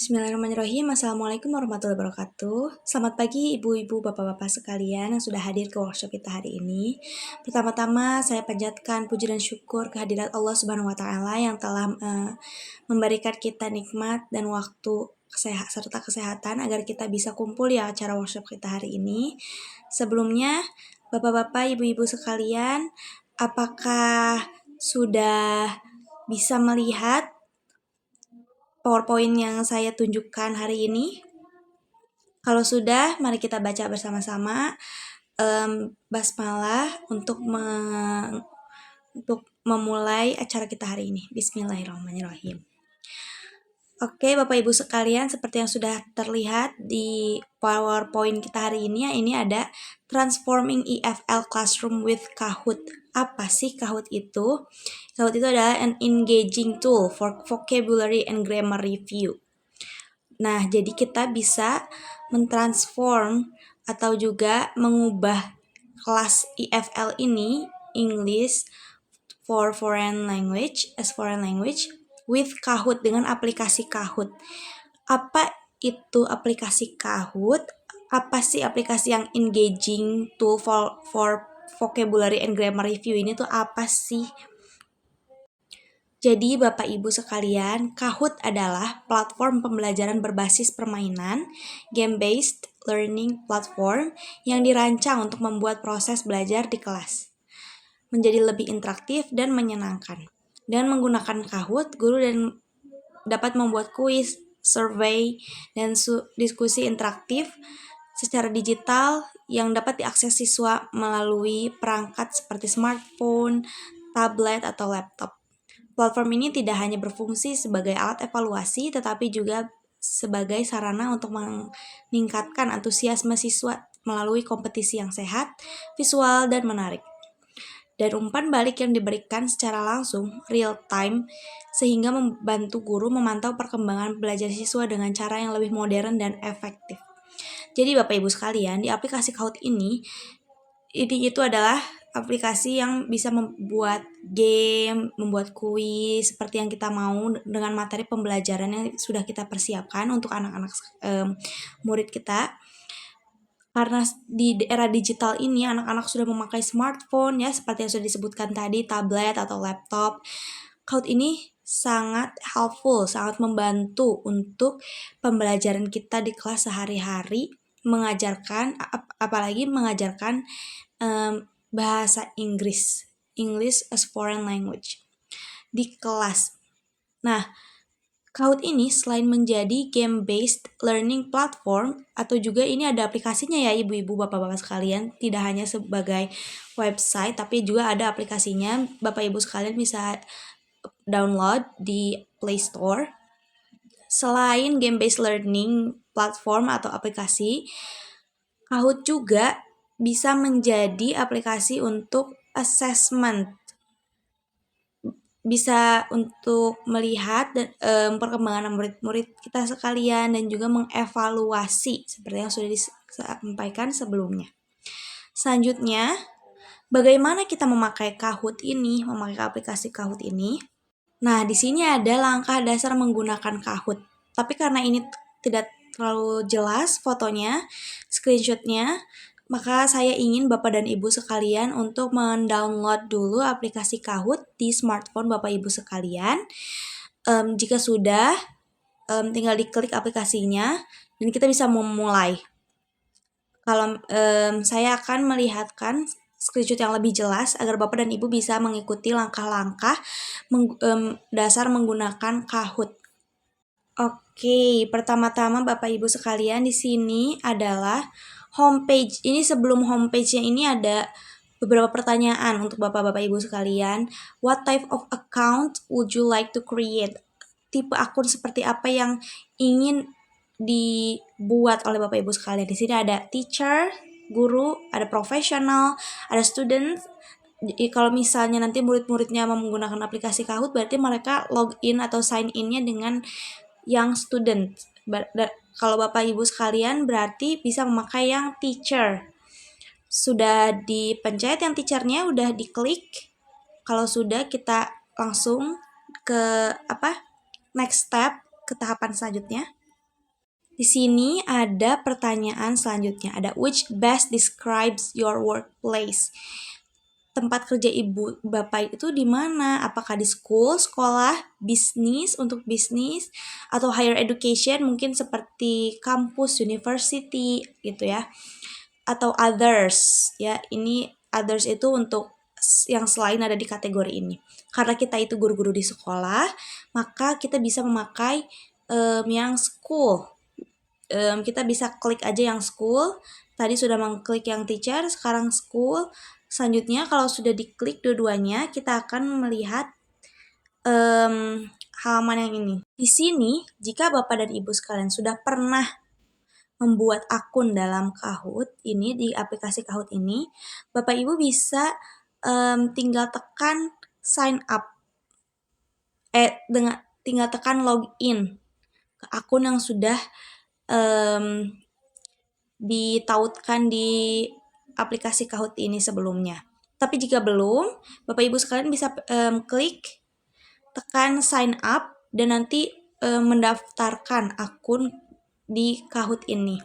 Bismillahirrahmanirrahim. Assalamualaikum warahmatullahi wabarakatuh. Selamat pagi ibu-ibu, bapak-bapak sekalian yang sudah hadir ke workshop kita hari ini. Pertama-tama saya panjatkan puji dan syukur kehadirat Allah Subhanahu wa taala yang telah memberikan kita nikmat dan waktu serta kesehatan agar kita bisa kumpul di acara workshop kita hari ini. Sebelumnya, bapak-bapak, ibu-ibu sekalian, apakah sudah bisa melihat PowerPoint yang saya tunjukkan hari ini? Kalau sudah, mari kita baca bersama-sama basmalah untuk memulai acara kita hari ini. Bismillahirrahmanirrahim. Oke, Bapak Ibu sekalian, seperti yang sudah terlihat di PowerPoint kita hari ini ada Transforming EFL Classroom with Kahoot. Apa sih Kahoot itu? Kahoot itu adalah an engaging tool for vocabulary and grammar review. Nah, jadi kita bisa mentransform atau juga mengubah kelas EFL ini, English for Foreign Language, as Foreign Language, with Kahoot, dengan aplikasi Kahoot. Apa itu aplikasi Kahoot? Apa sih aplikasi yang engaging tool for vocabulary and grammar review ini tuh apa sih? Jadi Bapak Ibu sekalian, Kahoot adalah platform pembelajaran berbasis permainan, game-based learning platform yang dirancang untuk membuat proses belajar di kelas menjadi lebih interaktif dan menyenangkan. Dan menggunakan Kahoot, guru dapat membuat kuis, survei, dan diskusi interaktif secara digital yang dapat diakses siswa melalui perangkat seperti smartphone, tablet, atau laptop. Platform ini tidak hanya berfungsi sebagai alat evaluasi, tetapi juga sebagai sarana untuk meningkatkan antusiasme siswa melalui kompetisi yang sehat, visual, dan menarik. Dan umpan balik yang diberikan secara langsung, real time, sehingga membantu guru memantau perkembangan belajar siswa dengan cara yang lebih modern dan efektif. Jadi Bapak Ibu sekalian, di aplikasi Kahoot ini itu adalah aplikasi yang bisa membuat game, membuat kuis seperti yang kita mau dengan materi pembelajaran yang sudah kita persiapkan untuk anak-anak murid kita. Karena di era digital ini anak-anak sudah memakai smartphone ya, seperti yang sudah disebutkan tadi, tablet atau laptop. Kahoot ini sangat helpful, sangat membantu untuk pembelajaran kita di kelas sehari-hari, apalagi mengajarkan bahasa Inggris, English as Foreign Language di kelas. Nah, Kahoot ini selain menjadi game-based learning platform, atau juga ini ada aplikasinya ya ibu-ibu, bapak-bapak sekalian, tidak hanya sebagai website, tapi juga ada aplikasinya. Bapak ibu sekalian bisa download di Play Store. Selain game-based learning platform atau aplikasi, Kahoot juga bisa menjadi aplikasi untuk assessment, bisa untuk melihat perkembangan murid-murid kita sekalian dan juga mengevaluasi seperti yang sudah disampaikan sebelumnya. Selanjutnya, bagaimana kita memakai Kahoot ini, memakai aplikasi Kahoot ini? Nah, di sini ada langkah dasar menggunakan Kahoot. Tapi karena ini tidak terlalu jelas fotonya, screenshotnya, maka saya ingin Bapak dan Ibu sekalian untuk mendownload dulu aplikasi Kahoot di smartphone Bapak Ibu sekalian. Jika sudah, tinggal diklik aplikasinya dan kita bisa memulai. Kalau saya akan melihatkan screenshot yang lebih jelas agar Bapak dan Ibu bisa mengikuti langkah-langkah dasar menggunakan Kahoot. Oke, pertama-tama Bapak Ibu sekalian, di sini adalah homepage. Ini sebelum homepage-nya ini ada beberapa pertanyaan untuk Bapak-Bapak Ibu sekalian. What type of account would you like to create? Tipe akun seperti apa yang ingin dibuat oleh Bapak Ibu sekalian? Di sini ada teacher, guru, ada professional, ada student. Kalau misalnya nanti murid-muridnya menggunakan aplikasi Kahoot, berarti mereka login atau sign in-nya dengan yang student. Kalau Bapak Ibu sekalian berarti bisa memakai yang teacher. Sudah dipencet yang teachernya, udah diklik. Kalau sudah, kita langsung ke next step, ke tahapan selanjutnya. Di sini ada pertanyaan selanjutnya, ada which best describes your workplace. Tempat kerja ibu bapak itu di mana? Apakah di school, sekolah, bisnis, untuk bisnis, atau higher education mungkin seperti kampus, university gitu ya. Atau others ya. Ini others itu untuk yang selain ada di kategori ini. Karena kita itu guru-guru di sekolah, maka kita bisa memakai yang school. Kita bisa klik aja yang school. Tadi sudah mengklik yang teacher, sekarang school. Selanjutnya kalau sudah diklik dua-duanya, kita akan melihat halaman yang ini. Di sini, jika Bapak dan Ibu sekalian sudah pernah membuat akun dalam Kahoot ini, di aplikasi Kahoot ini, Bapak Ibu bisa tinggal tekan sign up. Tinggal tekan login ke akun yang sudah ditautkan di aplikasi Kahoot ini sebelumnya. Tapi jika belum, Bapak Ibu sekalian bisa klik, tekan sign up, dan nanti mendaftarkan akun di Kahoot ini.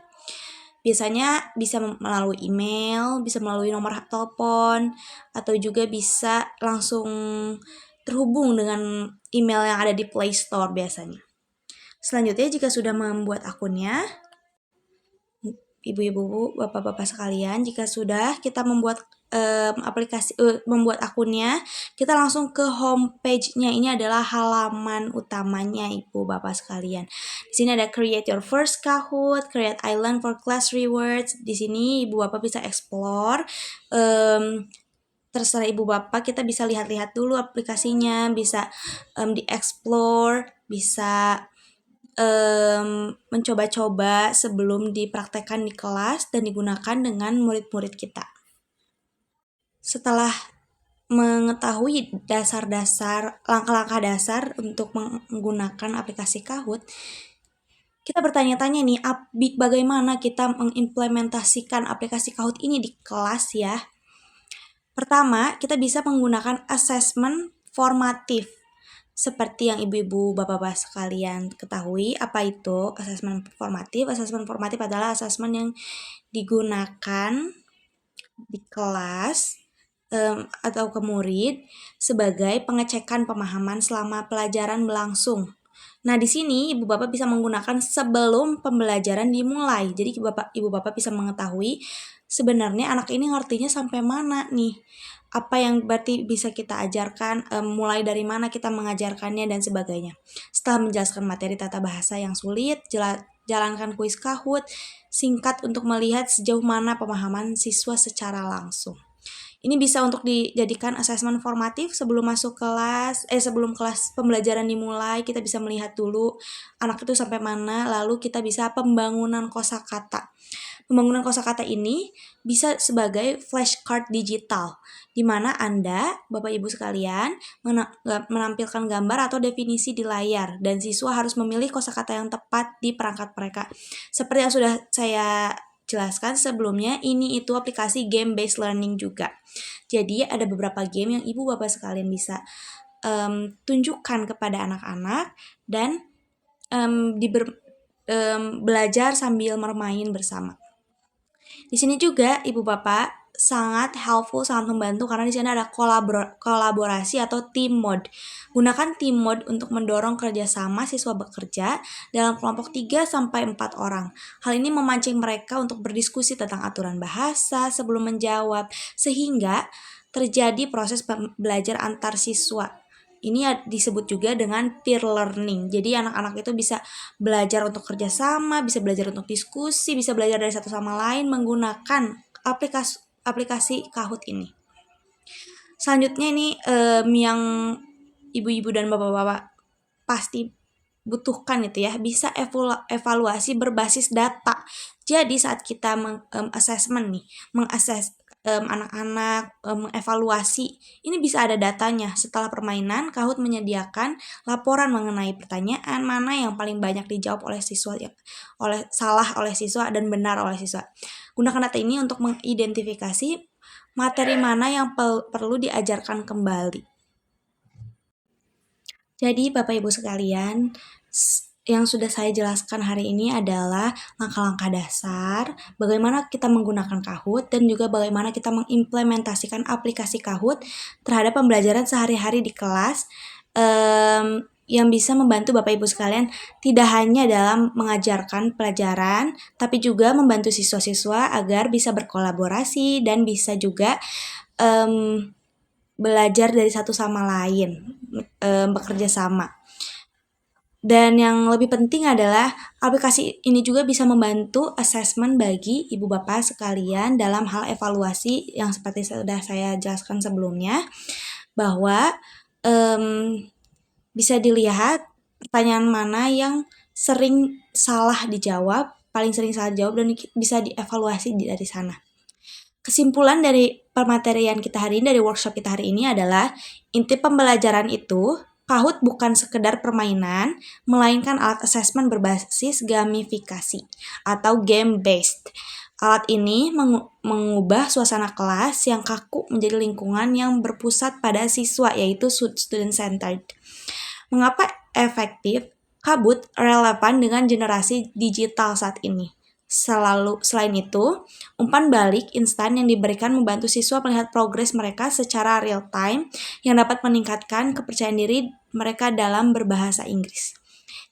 Biasanya bisa melalui email, bisa melalui nomor telepon, atau juga bisa langsung terhubung dengan email yang ada di Play Store biasanya. Selanjutnya, jika sudah membuat akunnya, ibu-ibu, bapak-bapak sekalian, jika sudah kita membuat membuat akunnya, kita langsung ke homepage-nya. Ini adalah halaman utamanya, ibu bapak sekalian. Di sini ada create your first Kahoot, create island for class rewards. Di sini ibu bapak bisa explore. Terserah ibu bapak, kita bisa lihat-lihat dulu aplikasinya, bisa di-explore, bisa mencoba-coba sebelum dipraktekkan di kelas dan digunakan dengan murid-murid kita. Setelah mengetahui dasar-dasar, langkah-langkah dasar untuk menggunakan aplikasi Kahoot, kita bertanya-tanya nih, bagaimana kita mengimplementasikan aplikasi Kahoot ini di kelas ya. Pertama, kita bisa menggunakan assessment formatif. Seperti yang ibu-ibu, bapak-bapak sekalian ketahui, apa itu asesmen formatif? Asesmen formatif adalah asesmen yang digunakan di kelas atau ke murid sebagai pengecekan pemahaman selama pelajaran berlangsung. Nah, di sini ibu bapak bisa menggunakan sebelum pembelajaran dimulai. Jadi ibu bapak bisa mengetahui sebenarnya anak ini ngertinya sampai mana nih. Apa yang berarti bisa kita ajarkan, mulai dari mana kita mengajarkannya dan sebagainya. Setelah menjelaskan materi tata bahasa yang sulit, jalankan kuis Kahoot singkat untuk melihat sejauh mana pemahaman siswa secara langsung. Ini bisa untuk dijadikan asesmen formatif sebelum masuk kelas, sebelum kelas pembelajaran dimulai, kita bisa melihat dulu anak itu sampai mana, lalu kita bisa pembangunan kosakata. Pembangunan kosakata ini bisa sebagai flashcard digital, di mana Anda, Bapak Ibu sekalian, menampilkan gambar atau definisi di layar, dan siswa harus memilih kosakata yang tepat di perangkat mereka. Seperti yang sudah saya jelaskan sebelumnya, ini itu aplikasi game based learning juga. Jadi ada beberapa game yang ibu bapak sekalian bisa tunjukkan kepada anak-anak dan belajar sambil bermain bersama. Di sini juga ibu bapak sangat helpful, sangat membantu karena di sini ada kolaborasi atau team mode. Gunakan team mode untuk mendorong kerjasama siswa bekerja dalam kelompok 3-4 orang. Hal ini memancing mereka untuk berdiskusi tentang aturan bahasa sebelum menjawab, sehingga terjadi proses belajar antar siswa. Ini disebut juga dengan peer learning. Jadi anak-anak itu bisa belajar untuk kerjasama, bisa belajar untuk diskusi, bisa belajar dari satu sama lain menggunakan aplikasi Kahoot ini. Selanjutnya ini yang ibu-ibu dan bapak-bapak pasti butuhkan itu ya, bisa evaluasi berbasis data. Jadi saat kita mengakses anak-anak, mengevaluasi, ini bisa ada datanya. Setelah permainan, Kahoot menyediakan laporan mengenai pertanyaan mana yang paling banyak dijawab oleh siswa, salah oleh siswa dan benar oleh siswa. Gunakan data ini untuk mengidentifikasi materi mana yang perlu diajarkan kembali. Jadi Bapak Ibu sekalian, yang sudah saya jelaskan hari ini adalah langkah-langkah dasar, bagaimana kita menggunakan Kahoot, dan juga bagaimana kita mengimplementasikan aplikasi Kahoot terhadap pembelajaran sehari-hari di kelas, yang bisa membantu Bapak Ibu sekalian tidak hanya dalam mengajarkan pelajaran, tapi juga membantu siswa-siswa agar bisa berkolaborasi dan bisa juga belajar dari satu sama lain, bekerja sama. Dan yang lebih penting adalah aplikasi ini juga bisa membantu asesmen bagi ibu bapak sekalian dalam hal evaluasi yang seperti sudah saya jelaskan sebelumnya, bahwa bisa dilihat pertanyaan mana yang sering salah dijawab, paling sering salah dijawab, dan bisa dievaluasi dari sana. Kesimpulan dari pematerian kita hari ini, dari workshop kita hari ini adalah inti pembelajaran itu, Kahoot bukan sekedar permainan, melainkan alat assessment berbasis gamifikasi atau game-based. Alat ini mengubah suasana kelas yang kaku menjadi lingkungan yang berpusat pada siswa, yaitu student-centered. Mengapa efektif? Kahoot relevan dengan generasi digital saat ini. Selain itu, umpan balik instan yang diberikan membantu siswa melihat progres mereka secara real time yang dapat meningkatkan kepercayaan diri mereka dalam berbahasa Inggris.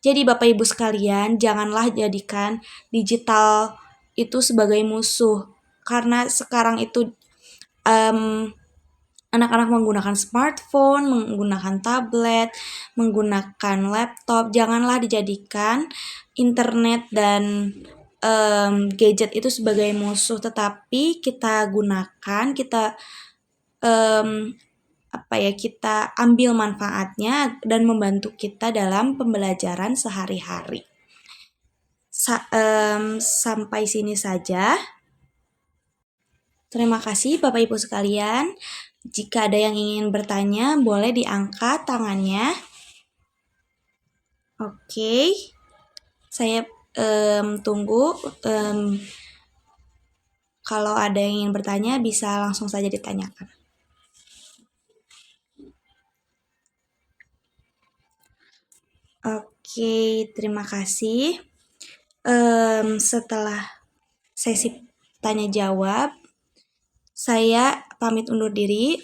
Jadi Bapak Ibu sekalian, janganlah jadikan digital itu sebagai musuh, karena sekarang itu anak-anak menggunakan smartphone, menggunakan tablet, menggunakan laptop. Janganlah dijadikan internet dan gadget itu sebagai musuh, tetapi kita gunakan, kita kita ambil manfaatnya dan membantu kita dalam pembelajaran sehari-hari. Sampai sini saja. Terima kasih Bapak Ibu sekalian. Jika ada yang ingin bertanya, boleh diangkat tangannya. Oke. Saya tunggu. Kalau ada yang ingin bertanya, bisa langsung saja ditanyakan. Oke, terima kasih. Setelah sesi tanya jawab, saya pamit undur diri.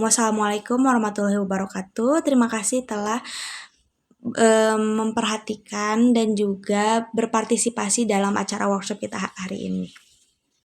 Wassalamualaikum warahmatullahi wabarakatuh. Terima kasih telah memperhatikan dan juga berpartisipasi dalam acara workshop kita hari ini.